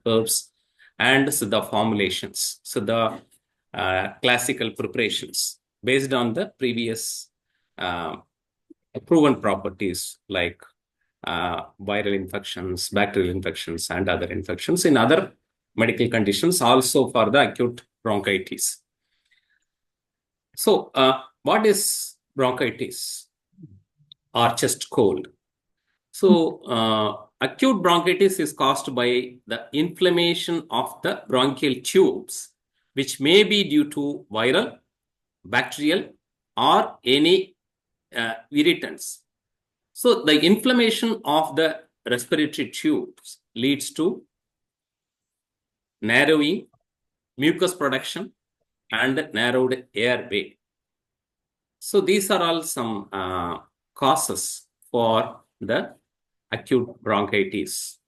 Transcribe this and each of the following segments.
herbs and Siddha formulations, Siddha classical preparations based on the previous proven properties like viral infections, bacterial infections, and other infections in other medical conditions, also for the acute bronchitis. So, what is bronchitis or chest cold? So, acute bronchitis is caused by the inflammation of the bronchial tubes, which may be due to viral, bacterial, or any irritants. So, the inflammation of the respiratory tubes leads to narrowing, mucus production, and narrowed airway. So, these are all some causes for the acute bronchitis.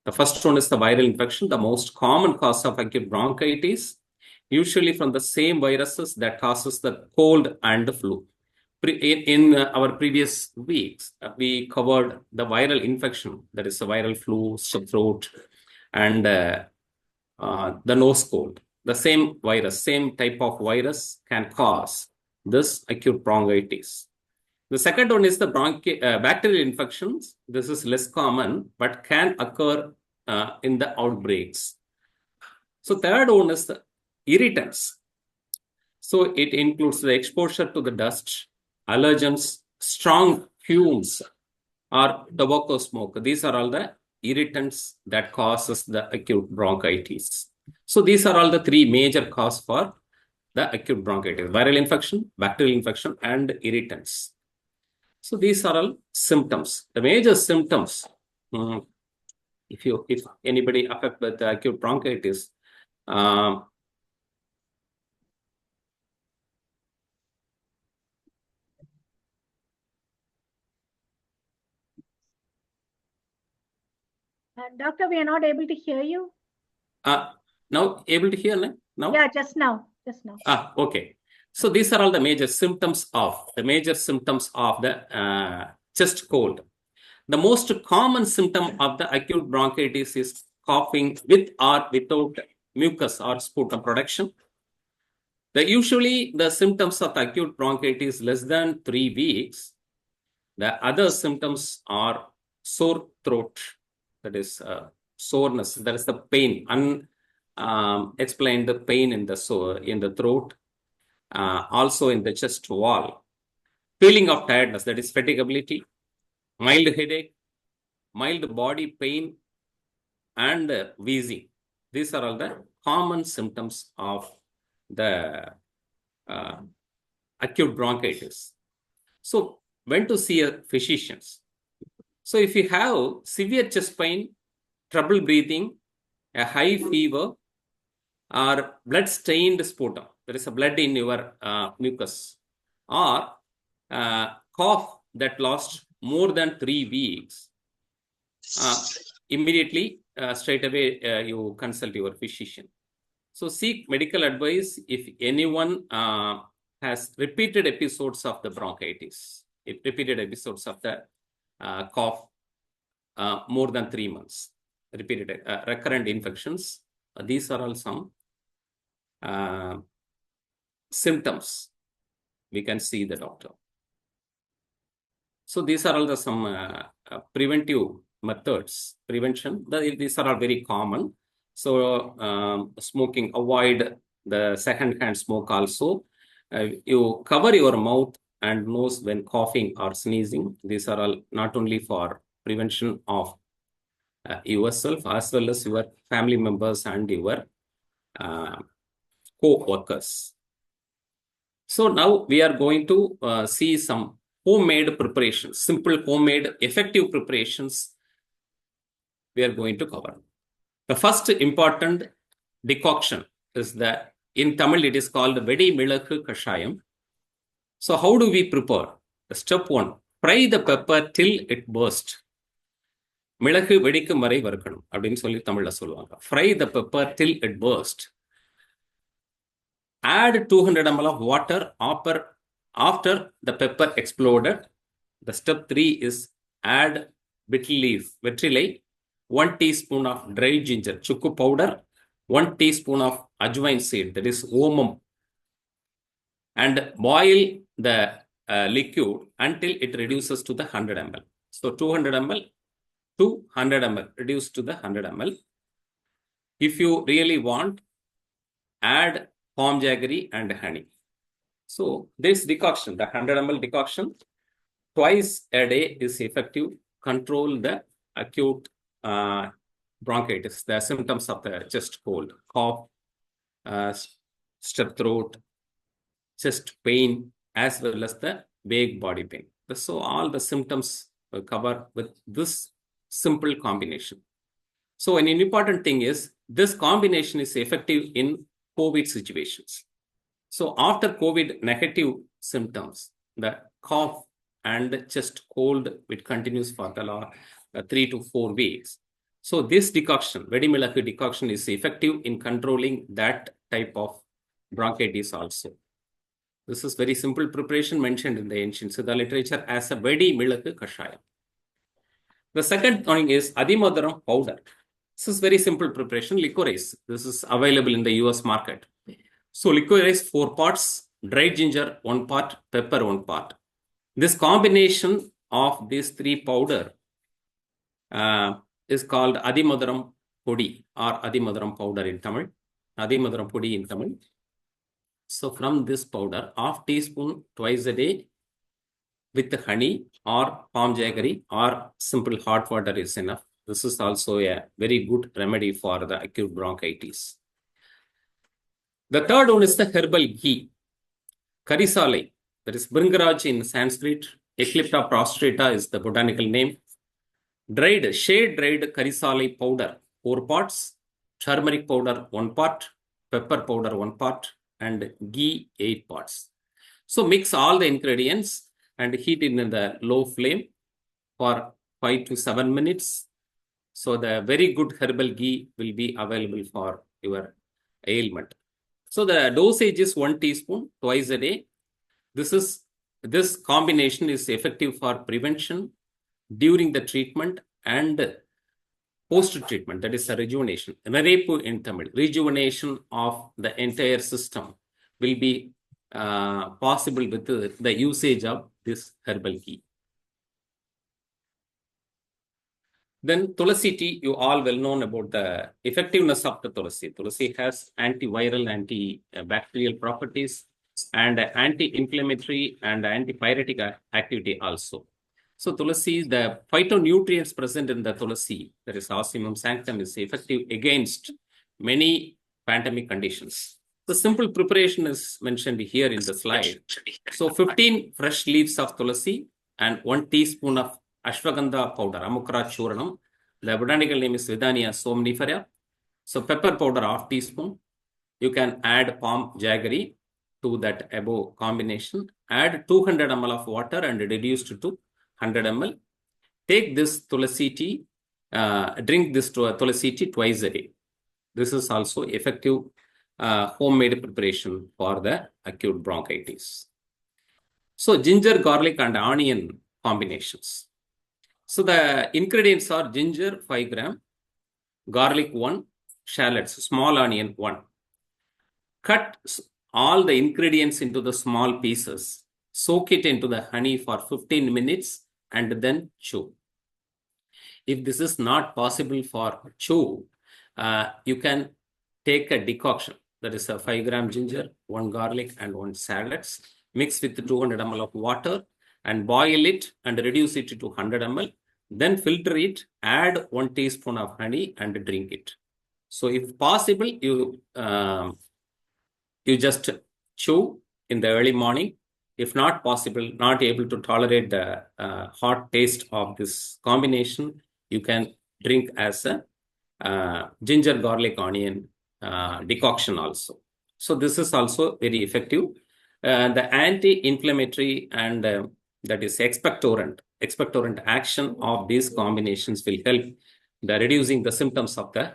The first one is the viral infection, the most common cause of acute bronchitis, usually from the same viruses that causes the cold and the flu. In our previous weeks, we covered the viral infection, that is the viral flu, strep throat, and the nose cold. The same virus, same type of virus can cause this acute bronchitis. The second one is the bacterial infections. This is less common, but can occur in the outbreaks. So third one is the irritants. So it includes the exposure to the dust, allergens, strong fumes, or tobacco smoke. These are all the irritants that causes the acute bronchitis. So these are all the three major causes for the acute bronchitis: viral infection, bacterial infection, and irritants. So these are all symptoms. The major symptoms, if anybody affected with the acute bronchitis, Doctor, we are not able to hear you. Now able to hear now? Yeah, just now. Okay. So these are all the major symptoms of the chest cold. The most common symptom of the acute bronchitis is coughing with or without mucus or sputum production. Usually the symptoms of acute bronchitis less than 3 weeks. The other symptoms are sore throat, that is soreness, that is the pain, unexplained the pain in the throat, also in the chest wall, feeling of tiredness, that is fatigability, mild headache, mild body pain, and wheezing. These are all the common symptoms of the acute bronchitis. So, when to see a physician? So, if you have severe chest pain, trouble breathing, a high fever, or blood-stained sputum, there is a blood in your mucus, or cough that lasts more than 3 weeks, immediately, straight away, you consult your physician. So seek medical advice if anyone has repeated episodes of the bronchitis, repeated episodes of the cough more than 3 months, repeated recurrent infections. These are all some symptoms. We can see the doctor. So these are all the some preventive methods, prevention. These are all very common. So smoking, avoid the second-hand smoke also. You cover your mouth and nose when coughing or sneezing. These are all not only for prevention of yourself as well as your family members and your co-workers. So now we are going to see some homemade preparations, simple homemade effective preparations we are going to cover. The first important decoction is that in Tamil it is called Vedi Milagu Kashayam. So how do we prepare? Step 1, fry the pepper till it bursts. மிளகு வெடிக்கும் வரை வறுக்கணும் அப்படின்னு சொல்லி தமிழ்ல சொல்லுவாங்க. Fry the pepper till it bursts. Add 200 ml of water after the pepper exploded. The step 3 is add betel leaf, வெற்றிலை, 1 teaspoon of dry ginger, chukku powder, 1 teaspoon of ajwain seed, that is omum, and boil the liquid until it reduces to the 100 ml. So 200 ml to 100 ml, reduced to the 100 ml. If you really want, add palm jaggery and honey. So this decoction, the 100 ml decoction, twice a day is effective. Control the acute bronchitis, the symptoms of the chest cold, cough, strep throat, chest pain, as well as the vague body pain. So all the symptoms will cover with this simple combination. So an important thing is this combination is effective in COVID situations. So after COVID negative symptoms, the cough and chest cold, it continues for the 3 to 4 weeks. So this decoction, Vedimilaku decoction, is effective in controlling that type of bronchitis also. This is very simple preparation mentioned in the ancient Siddha literature as a Vedimilaku Kashayam. The second thing is Adimadaram powder. This is very simple preparation, licorice. This is available in the US market. So licorice 4 parts, dry ginger 1 part, pepper 1 part. This combination of these 3 powder is called Adimadaram Podi or Adimadaram powder in Tamil. Adimadaram Podi in Tamil. So from this powder, half teaspoon twice a day with honey or palm jaggery or simple hot water is enough. This is also a very good remedy for the acute bronchitis. The third one is the herbal ghee. Karisalai, that is Bringaraj in Sanskrit. Eclipta prostrata is the botanical name. Shade-dried Karisalai powder, 4 parts. Turmeric powder, 1 part. Pepper powder, 1 part. And ghee, 8 parts. So mix all the ingredients and heat it in the low flame for 5 to 7 minutes. So the very good herbal ghee will be available for your ailment. So the dosage is 1 teaspoon twice a day. This combination is effective for prevention, during the treatment, and post-treatment, that is the rejuvenation. Narepu in Tamil, rejuvenation of the entire system will be possible with the usage of this herbal ghee. Then Tulasi tea, you all well known about the effectiveness of the Tulasi. Tulasi has antiviral, antibacterial properties and anti-inflammatory and antipyretic activity also. So Tulasi, the phytonutrients present in the Tulasi, that is Ocimum sanctum, is effective against many pandemic conditions. The simple preparation is mentioned here in the slide. So 15 fresh leaves of Tulasi and 1 teaspoon of Ashwagandha powder, Amukra Churanam. The botanical name is Vidania somnifera. So pepper powder, half teaspoon. You can add palm jaggery to that above combination. Add 200 ml of water and reduce to 100 ml. Take this Tulasi tea, drink this Tulasi tea twice a day. This is also effective homemade preparation for the acute bronchitis. So ginger, garlic and onion combinations. So the ingredients are ginger 5 gram, garlic 1, shallots, small onion 1. Cut all the ingredients into the small pieces. Soak it into the honey for 15 minutes and then chew. If this is not possible for chew, you can take a decoction. That is a 5 gram ginger, 1 garlic and 1 shallots. Mix with 200 ml of water and boil it and reduce it to 100 ml. Then filter it, add 1 teaspoon of honey and drink it. So if possible, you just chew in the early morning. If not possible, not able to tolerate the hot taste of this combination, you can drink as a ginger, garlic, onion decoction also. So this is also very effective. The anti-inflammatory and that is expectorant action of these combinations will help the reducing the symptoms of the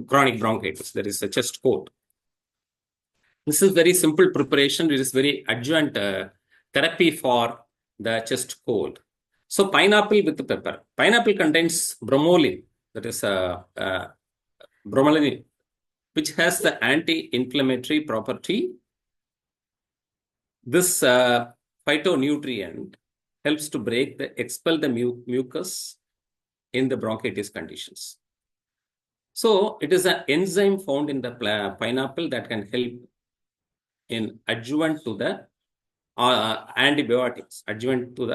chronic bronchitis, that is a chest cold. This is very simple preparation. It is very adjuvant therapy for the chest cold. So pineapple with pepper. Pineapple contains bromelain, that is bromelain, which has the anti-inflammatory property. This phytonutrient helps to expel the mucus in the bronchitis conditions. So it is an enzyme found in the pineapple that can help in adjuvant to the antibiotics, adjuvant to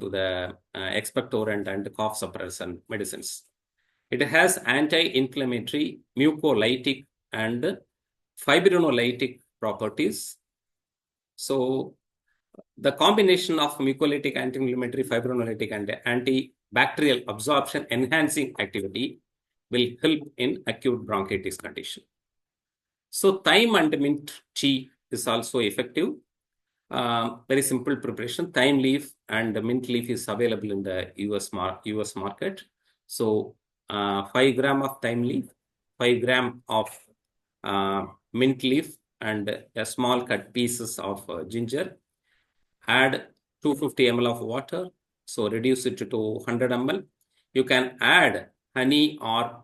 the expectorant and cough suppressant medicines. It has anti-inflammatory, mucolytic, and fibrinolytic properties. So the combination of mucolytic, anti-inflammatory, fibrinolytic, and antibacterial absorption enhancing activity will help in acute bronchitis condition. So thyme and mint tea is also effective. Very simple preparation. Thyme leaf and mint leaf is available in the US market. So 5 gram of thyme leaf, 5 gram of mint leaf, and a small cut pieces of ginger. Add 250 ml of water. So reduce it to 100 ml. You can add honey or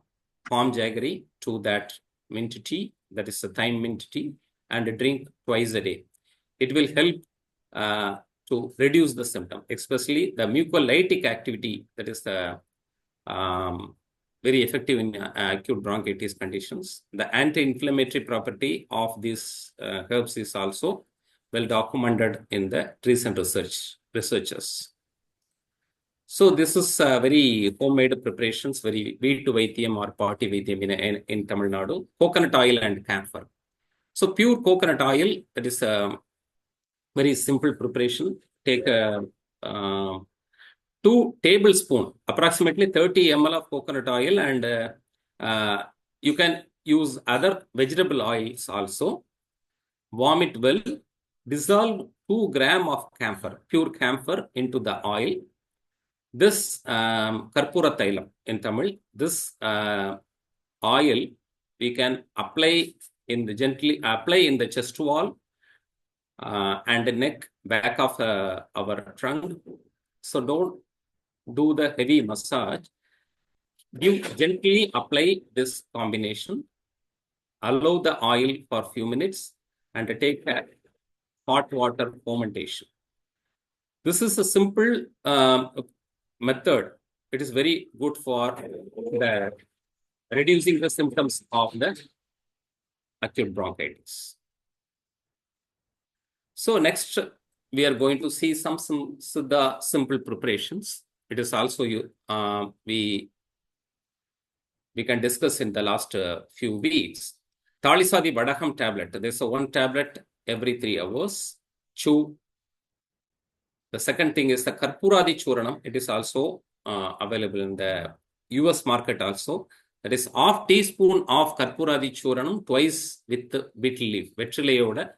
palm jaggery to that mint tea, that is the thyme mint tea, and drink twice a day. It will help to reduce the symptom, especially the mucolytic activity, that is the very effective in acute bronchitis conditions. The anti-inflammatory property of these herbs is also well documented in the recent researchers. So this is very homemade preparations, very Veetu Vaidhyam or Party Vaidhyam in Tamil Nadu. Coconut oil and camphor. So pure coconut oil, that is a very simple preparation. Take 2 tablespoons, approximately 30 ml of coconut oil, and you can use other vegetable oils also. Warm it well. Dissolve 2 grams of camphor, pure camphor, into the oil. This Karpura Thailam in Tamil, this oil we can gently apply in the chest wall and the neck, back of our trunk. So don't do the heavy massage. You gently apply this combination. Allow the oil for a few minutes and take a hot water fermentation. This is a simple method. It is very good for reducing the symptoms of the acute bronchitis. So next, we are going to see some Siddha simple preparations. It is also we can discuss in the last few weeks. Talisadi Vadakam tablet. There's a 1 tablet every 3 hours. Chew. The second thing is the Karpuradi Churanam. It is also available in the US market also. That is half teaspoon of Karpuradi Churanam twice with the betel leaf. Vetrilayoda.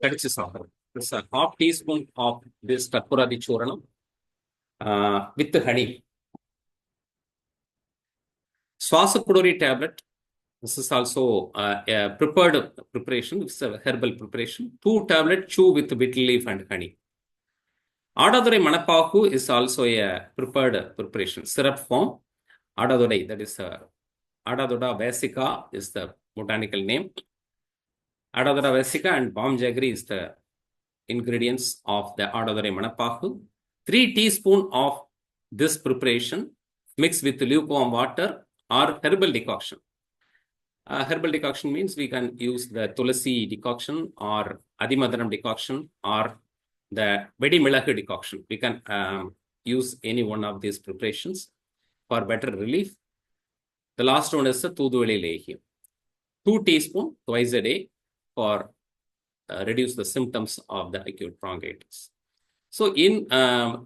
It's a half teaspoon of this Karpuradi Churanam with the honey. Swasapudori tablet. This is also a prepared preparation. It's a herbal preparation. 2 tablets chew with betel leaf and honey. Adadurai Manapahu is also a prepared preparation, syrup form. Adadurai, that is Adaduda vesica is the botanical name. Adaduda vesica and palm jaggery is the ingredients of the Adadurai Manapahu. 3 teaspoons of this preparation mixed with lukewarm water or herbal decoction. Herbal decoction means we can use the Tulasi decoction or Adimadaram decoction or the Vedi Milaku decoction. We can use any one of these preparations for better relief. The last one is the Tuduveli Lehyam. 2 teaspoons twice a day for reduce the symptoms of the acute bronchitis. So in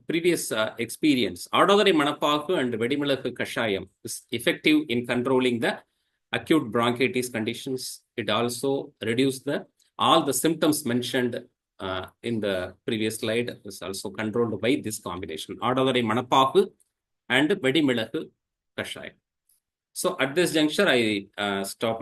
previous experience, Adadurai Manapaku and Vedi Milaku Kashayam is effective in controlling the acute bronchitis conditions. It also reduced all the symptoms mentioned in the previous slide is also controlled by this combination, Adadurai Manapaku and Vedi Milaku Kashayam. So at this juncture, I stop my